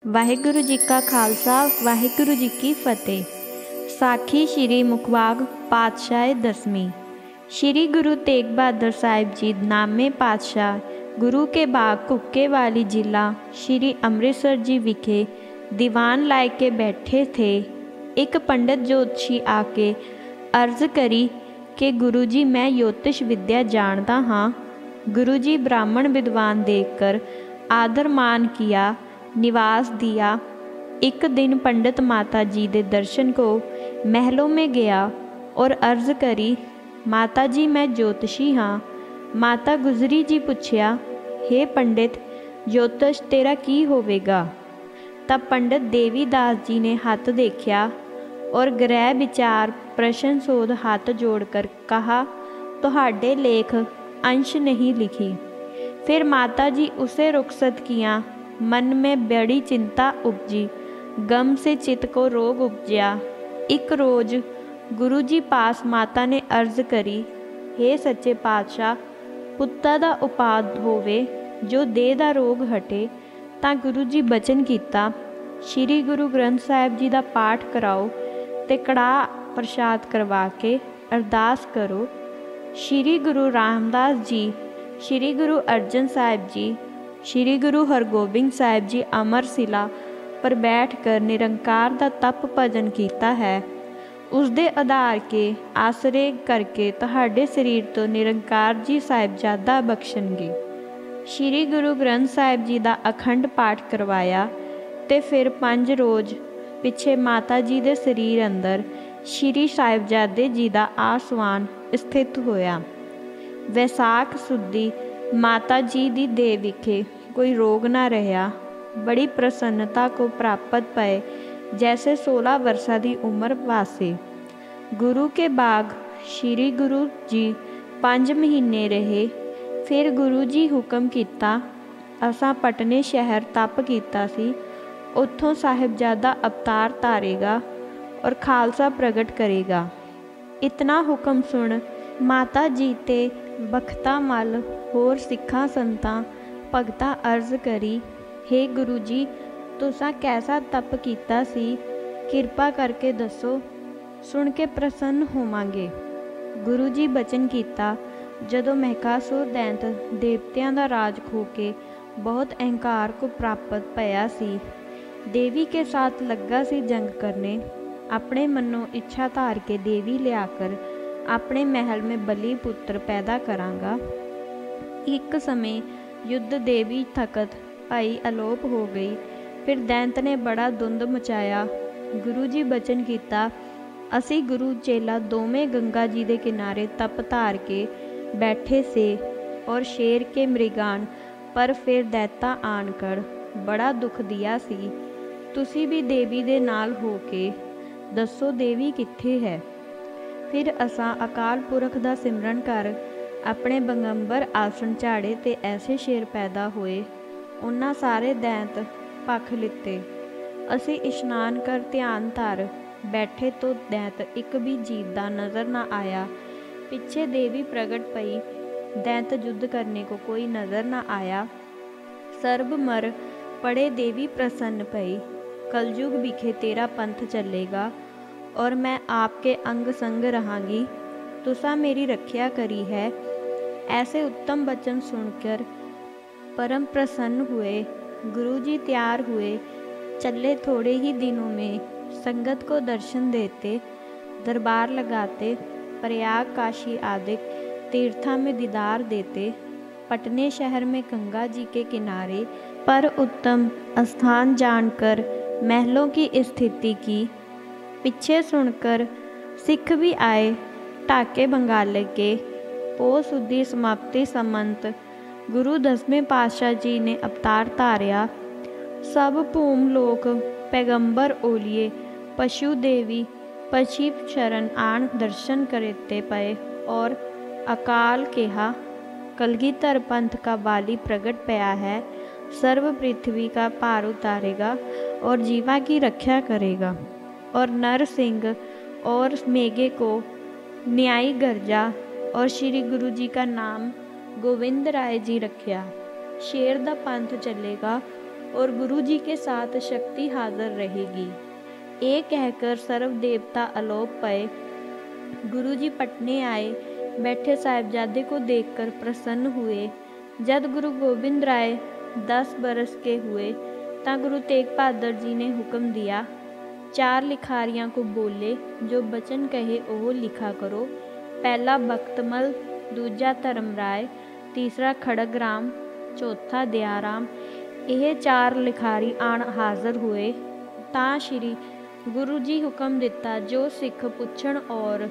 वाहिगुरु जी का खालसा वाहिगुरु जी की फतेह। साखी श्री मुखबाग पातशाह दसवीं। श्री गुरु तेग बहादुर साहिब जी नामे पातशाह गुरु के बाग कुक्के वाली जिला श्री अमृतसर जी विखे दीवान लाए के बैठे थे। एक पंडित ज्योतिषी आके अर्ज करी कि गुरु जी मैं ज्योतिष विद्या जानता हाँ। गुरु जी ब्राह्मण विद्वान देखकर आदर मान किया, निवास दिया। एक दिन पंडित माता जी दे दर्शन को महलों में गया और अर्ज करी, माता जी मैं ज्योतिषी हाँ। माता गुजरी जी पूछया, हे पंडित ज्योतिष तेरा की होवेगा। तब पंडित देवीदास जी ने हाथ देखा और ग्रह विचार प्रश्न शोध हाथ जोड़कर कहा, तुहाडे लेख अंश नहीं लिखी। फिर माता जी उसे रुखसत किया। मन में बड़ी चिंता उपजी, गम से चित्त को रोग उपजया। एक रोज गुरु जी पास माता ने अर्ज करी, हे सच्चे पातशाह पुत्ता दा उपाद होवे जो देह दा रोग हटे। तां गुरु जी बचन कीता, श्री गुरु ग्रंथ साहिब जी दा पाठ कराओ ते कड़ाह प्रसाद करवा के अरदास करो। श्री गुरु रामदास जी, श्री गुरु अर्जन साहिब जी, श्री गुरु हरगोबिंद साहिब जी अमरशिला पर बैठकर निरंकार दा तप भजन कीता है। उस दे आधार के आसरे करके तुहाडे शरीर तो निरंकार जी साहिबजादा बख्शणगे। श्री गुरु ग्रंथ साहिब जी दा अखंड पाठ करवाया ते फिर 5 रोज पिछे माता जी दे शरीर अंदर श्री साहिबजादे जी दा आसवान स्थित होया। वैसाख सुदी माता जी दी देह विखे कोई रोग ना रहा। बड़ी प्रसन्नता को प्राप्त पाए, जैसे 16 वर्षा की उम्र वासे। गुरु के बाग श्री गुरु जी 5 महीने रहे। फिर गुरु जी हुक्म किया, असां पटने शहर तप किया सी, उत्थों साहिबजादा अवतार धारेगा और खालसा प्रगट करेगा। इतना हुक्म सुन माता जी ते बख्ता मल होर सिखा संतां भगतां अर्ज करी, हे गुरु जी तुसां कैसा तप कीता सी, किरपा करके दसो, सुन के प्रसन्न होवांगे। गुरु जी बचन कीता, जदों महकासुर दैंत देवतियां दा राज खो के बहुत अहंकार को प्राप्त पया सी, देवी के साथ लगा सी जंग करने। अपने मनो इच्छा धार के देवी लियाकर अपने महल में बलि पुत्र पैदा करांगा। एक समय युद्ध देवी थकत भाई अलोप हो गई। फिर दैंत ने बड़ा धुंद मचाया। गुरु जी बचन किया, असी गुरु चेला दोवें गंगा जी के किनारे तप धार के बैठे से और शेर के मृगान पर फिर दैता आनकर बड़ा दुख दिया सी। तुसी भी देवी दे नाल हो के दसो देवी कित्थे है। फिर असां अकाल पुरख दा सिमरन कर अपने बंगंबर आसन झाड़े ते ऐसे शेर पैदा होए, उन्हां सारे दैंत पख लिते। असी इशनान कर ध्यान धर बैठे तो दैंत एक भी जीव दा नज़र ना आया। पिछे देवी प्रगट पई, दैंत युद्ध करने को कोई नज़र ना आया। सर्ब मर पड़े देवी प्रसन्न पई, कलयुग विखे तेरा पंथ चलेगा और मैं आपके अंग संग रहांगी। तुसा मेरी रक्षा करी है। ऐसे उत्तम वचन सुनकर परम प्रसन्न हुए। गुरु जी तैयार हुए, चले। थोड़े ही दिनों में संगत को दर्शन देते, दरबार लगाते, प्रयाग काशी आदि तीर्थों में दीदार देते। पटने शहर में गंगा जी के किनारे पर उत्तम स्थान जानकर महलों की स्थिति की। पीछे सुनकर सिख भी आए। ढाके बंगाले के पो सुदी समाप्ति समंत गुरु 10वें पातशाह जी ने अवतार धारिया। सब भूम लोक पैगंबर ओलिए पशु देवी पछी शरण आन दर्शन करते पए और अकाल केहा, कलगीधर पंथ का बाली प्रगट पया है। सर्व पृथ्वी का भार उतारेगा और जीवा की रक्षा करेगा। और नर सिंह और मेघे को न्यायी गर्जा और श्री गुरु जी का नाम गोविंद राय जी रखया। शेर दा पंथ चलेगा और गुरु जी के साथ शक्ति हाजिर रहेगी। ये कहकर सर्व देवता अलोप पाए। गुरु जी पटने आए। बैठे साहिबजादे को देखकर प्रसन्न हुए। जब गुरु गोबिंद राय 10 बरस के हुए ता गुरु तेग बहादुर जी ने हुक्म दिया, 4 लिखारियां को बोले, जो बचन कहे ओह लिखा करो। पहला बख्तमल, दूजा धर्मराय, तीसरा खड़ग राम, चौथा दयाराम। यह 4 लिखारी आण हाजिर हुए। ਤਾਂ श्री गुरु जी हुक्म दिता, जो सिख पुछण और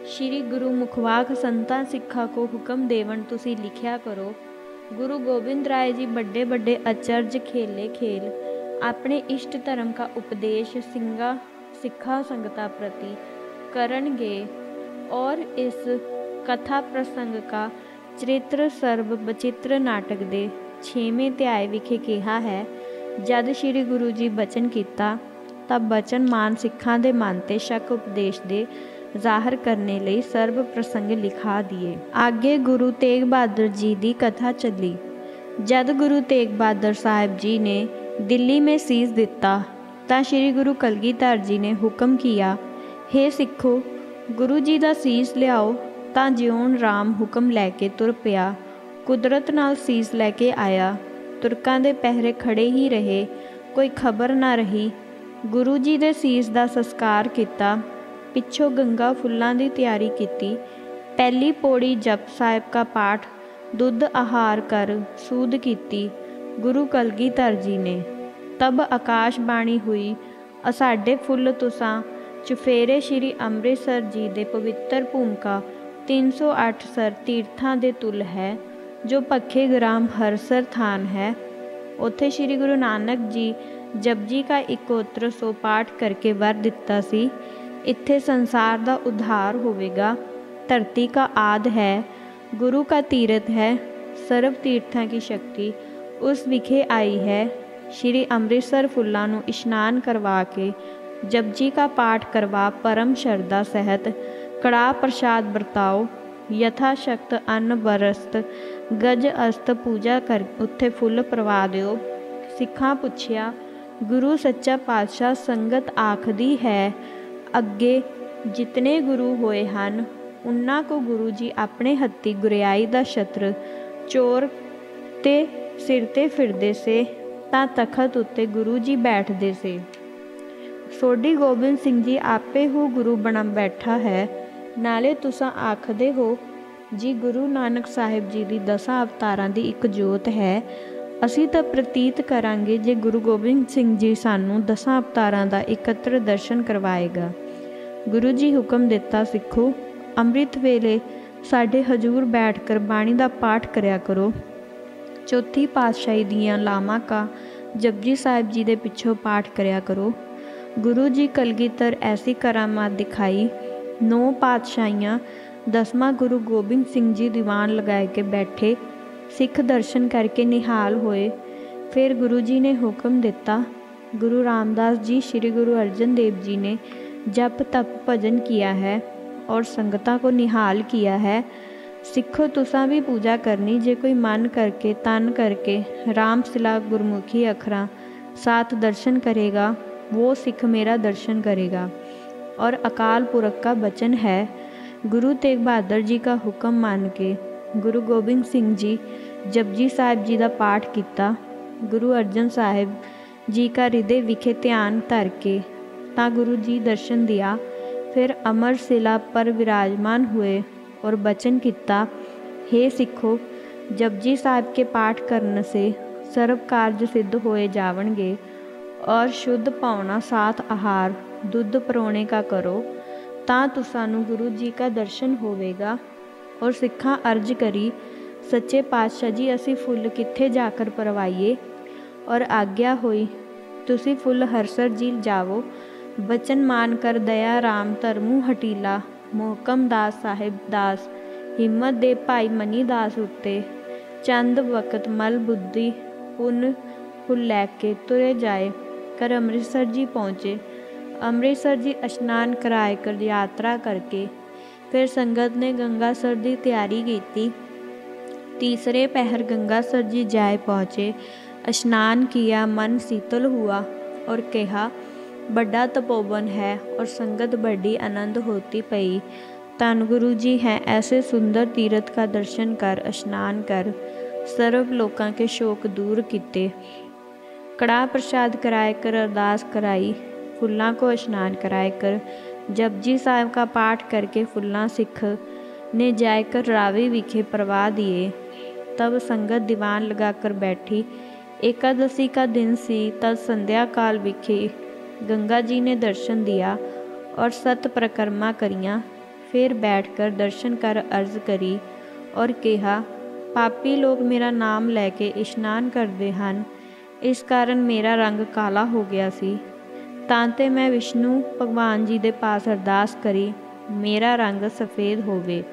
श्री गुरु मुखवाक संतां सिखा को हुक्म देवन तुसी लिखिया करो। गुरु गोबिंद राय जी बड़े बड़े अचरज खेले खेल अपने इष्ट धर्म का उपदेश सिखा संगता प्रति करनगे और इस कथा प्रसंग का चरित्र सर्व बचित्र नाटक दे 6वें अध्याय विखे कहा है। जद श्री गुरु जी बचन किया तब बचन मान सिखां दे मन ते शक उपदेश दे ਜ਼ਾਹਰ करने ਲਈ सर्व प्रसंग लिखा दिए। आगे गुरु तेग बहादुर जी की कथा चली। जद गुरु तेग बहादुर साहिब जी ने दिल्ली में सीस दिता तो श्री गुरु कलगीधर जी ने हुक्म किया, हे सिखो, गुरु जी का सीस लियाओ। तां जिउण राम हुक्म लैके तुर पिया। कुदरत नाल सीस लैके आया। तुरकां दे पहरे खड़े ही रहे, कोई खबर ना रही। गुरु जी दे सीस का संस्कार किया। पिछों गंगा फुल्लां की तैयारी की। पहली पौड़ी जप साहिब का पाठ दुध आहार कर सूद की गुरु कलगीधर जी ने। तब आकाशबाणी हुई, असाडे फुल तुसां चुफेरे श्री अमृतसर जी दे पवित्र भूमिका 308 सर तीर्थां दे तुल है, जो पखे ग्राम हरसर थान है। उत्थे श्री गुरु नानक जी जपजी का इकोत्र सौ पाठ करके वर दिता सी, इत्थे संसार का उद्धार होवेगा। धरती का आद है, गुरु का तीर्थ है, सर्व तीर्थां की शक्ति उस विखे आई है। श्री अमृतसर फुल्लां नूं इशनान करवा के जपजी का पाठ करवा परम श्रद्धा सहित कड़ाह प्रसाद बरताओ। यथाशक्त अन्न बरस्त गज अस्त पूजा कर उत्थे फुल परवा दिओ। सिखां पुछया, गुरु सच्चा पातशाह संगत आखदी है अगे जितने गुरु होए हन उन्हां को गुरु जी अपने हत्थी गुरियाई दा छत्र चोर ते सिर ते फिरदे से तां तखत उत्ते गुरु जी बैठदे से। सोडी गोबिंद सिंह जी आपे हो गुरु बना बैठा है। नाले तुसां आखदे हो जी गुरु नानक साहिब जी दी 10 अवतारां दी एक जोत है। असीं तां प्रतीत करांगे जे गुरु गोबिंद सिंह जी सानूं 10 अवतारां दा एकत्र दर्शन करवाएगा। गुरु जी हुक्म दिता, सिखो, अमृत वेले साडे हजूर बैठ कर बाणी का पाठ करया करो। चौथी पातशाही दियां लावां का जपजी साहिब जी दे पिछों पाठ करया करो। गुरु जी कलगीधर ऐसी करामात दिखाई। 9 पातशाहियाँ 10वां गुरु गोबिंद सिंह जी दीवान लगाए के बैठे। सिख दर्शन करके निहाल होए। फिर गुरु जी ने हुक्म दिता, गुरु रामदास जी श्री गुरु अर्जन देव जी ने जप तप भजन किया है और संगतां को निहाल किया है। सिखो तुसां भी पूजा करनी। जे कोई मन करके तन करके राम सिला गुरमुखी अखरां साथ दर्शन करेगा वो सिख मेरा दर्शन करेगा। और अकाल पुरख का वचन है। गुरु तेग बहादुर जी का हुक्म मान के गुरु गोबिंद सिंह जी जपजी साहिब जी का पाठ किया। गुरु अर्जन साहिब जी का हृदय विखे ध्यान धर के ता गुरु जी दर्शन दिया। फिर अमर शिला पर विराजमान हुए और वचन किया, हे सिखो, जपजी साहिब के पाठ करने से सर्व कार्य सिद्ध होए जावणगे और शुद्ध पावना साथ आहार दुध परौणे का करो ता तुसानू गुरु जी का दर्शन होवेगा। और सिखां अर्ज करी, सच्चे पातशाह जी असी फुल कित्थे जाकर परवाइए। और आग्ञा हुई, तुसी फुल हरसर जी जावो। बचन मान कर दया राम धर्मू हटीला मोहकम दास साहिब दास हिम्मत दे भाई मनी दास उत्ते चंद वक्त मल बुद्धि पुन फुल लैके तुरे जाए कर अमृतसर जी पहुँचे। अमृतसर जी स्नान कराए कर यात्रा करके फिर संगत ने गंगासर की तैयारी की। तीसरे पहर गंगासर जी जाए पहुँचे। स्नान किया, मन शीतल हुआ और कहा, बड़ा तपोवन है और संगत बड़ी आनंद होती पई। धन गुरु जी हैं, ऐसे सुंदर तीर्थ का दर्शन कर, स्नान कर, सर्व लोकां के शोक दूर किते। कड़ा प्रसाद कराए कर, अरदास कराई, फुल्लां को स्नान कराए कर, जपजी साहिब का पाठ करके फुल्लां सिख ने जायकर रावी विखे परवा दिए। तब संगत दीवान लगाकर बैठी। एकादशी का दिन सी, तब संध्या काल विखे गंगा जी ने दर्शन दिया और सत परिक्रमा करियां। फिर बैठकर दर्शन कर अर्ज करी और कहा, पापी लोग मेरा नाम लैके इशनान करते हैं, इस कारण मेरा रंग काला हो गया सी। तां ते मैं विष्णु भगवान जी दे पास अरदास करी, मेरा रंग सफ़ेद होवे।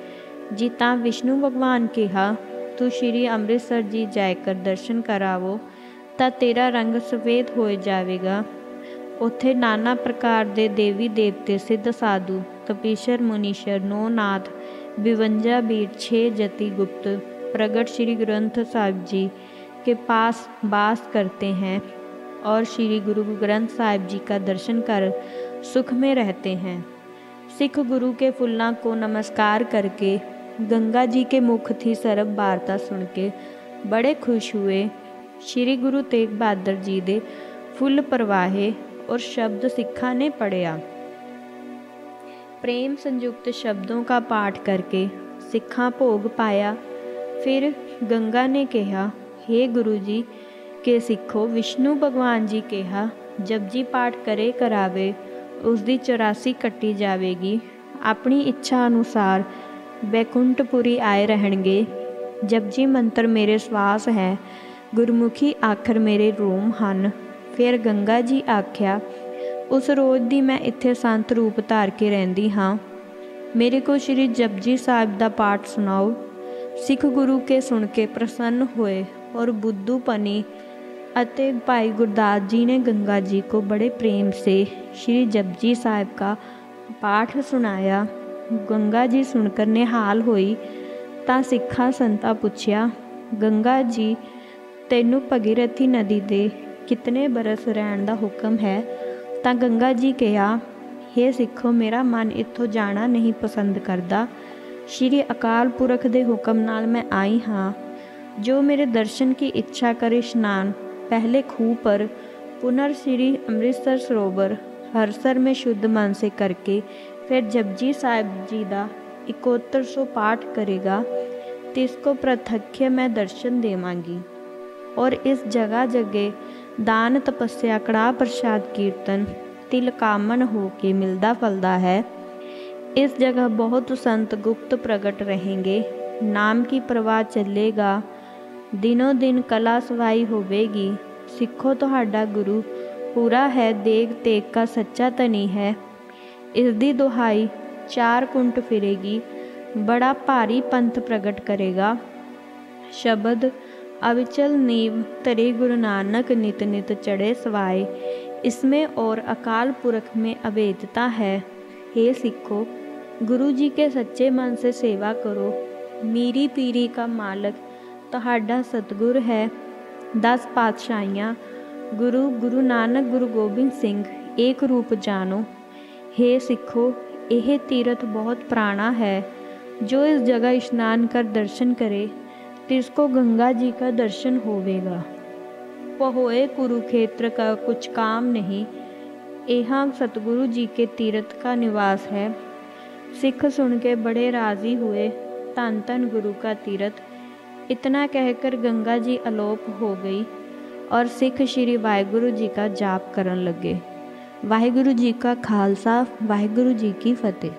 जी तां विष्णु भगवान कहा, तू श्री ਅੰਮ੍ਰਿਤਸਰ जी जाकर दर्शन करावो ਤਾਂ तेरा रंग सफ़ेद हो जाएगा। उत्थे नाना प्रकार के देवी देवते, सिद्ध साधु, तपीशर, मुनीश्वर, 9 नाथ, 52 बीर, 6 जति गुप्त प्रगट श्री ग्रंथ साहिब जी के पास वास करते हैं और श्री गुरु ग्रंथ साहिब जी का दर्शन कर सुख में रहते हैं। सिख गुरु के फुल्लां को नमस्कार करके गंगा जी के मुख थी सर्व वार्ता सुन के बड़े खुश हुए। श्री गुरु तेग बहादुर जी दे फुल परवाहे और शब्द सिखा ने पढ़िया। प्रेम संयुक्त शब्दों का पाठ करके सिखा भोग पाया। फिर गंगा ने कहा, हे गुरु जी के सिखो, विष्णु भगवान जी कहा, जपजी पाठ करे करावे उसकी 84 कट्टी जाएगी। अपनी इच्छा अनुसार बैकुंठपुरी आए रहणगे। जपजी मंत्र मेरे श्वास है, गुरमुखी आखर मेरे रोम हन। फिर गंगा जी आख्या, उस रोज़ दी मैं इत्थे संत रूप धार के रहिंदी हाँ, मेरे को श्री जपजी साहिब दा पाठ सुनाओ। सिख गुरु के सुन के प्रसन्न हुए और बुद्धू पनी अते भाई गुरदास जी ने गंगा जी को बड़े प्रेम से श्री जपजी साहिब का पाठ सुनाया। गंगा जी सुनकर निहाल होई तां सिखा संता पुछया, गंगा जी तैनू भगीरथी नदी दे कितने बरस रहण दा हुक्म है? तां गंगा जी कहा, हे सिखो, मेरा मन इत्थों जाना नहीं पसंद करता। श्री अकाल पुरख दे हुक्म नाल मैं आई हाँ। जो मेरे दर्शन की इच्छा करे स्नान पहले खूह पर, पुनर् श्री ਅੰਮ੍ਰਿਤਸਰ सरोवर हरसर में शुद्ध मन से करके फिर जपजी साहिब जी का 7100 पाठ करेगा, तिसको प्रत्यक्ष मैं दर्शन देवांगी। और इस जगह जगह दान, तपस्या, कड़ा प्रसाद, कीर्तन तिल कामन हो के मिलता फलता है। इस जगह बहुत संत गुप्त प्रगट रहेंगे, नाम की प्रवाह चलेगा, दिनों दिन कला सवाई होवेगी। सिखो, तुहाडा गुरु पूरा है, देग तेग का सच्चा धनी है। इसकी दुहाई 4 कुंट फिरेगी, बड़ा भारी पंथ प्रगट करेगा। शब्द अविचल नींव तरे गुरु नानक, नित नित चढ़े सवाए, इसमें और अकाल पुरख में अभेदता है। हे सिखो, गुरु जी के सच्चे मन से सेवा करो। मीरी पीरी का मालक तुहाडा सतगुर है। 10 पातशाहियाँ गुरु गुरु नानक, गुरु गोबिंद सिंह एक रूप जानो। हे सिखो, यह तीर्थ बहुत पुराना है। जो इस जगह स्नान कर दर्शन करे, तिसको गंगा जी का दर्शन होवेगा। पहोए कुरुक्षेत्र का कुछ काम नहीं, यहाँ सतगुरु जी के तीर्थ का निवास है। सिख सुन के बड़े राजी हुए, धन धन गुरु का तीर्थ। इतना कहकर गंगा जी अलोप हो गई और सिख श्री वाहिगुरु जी का जाप करन लगे। वाहिगुरु जी का खालसा, वाहिगुरु जी की फतेह।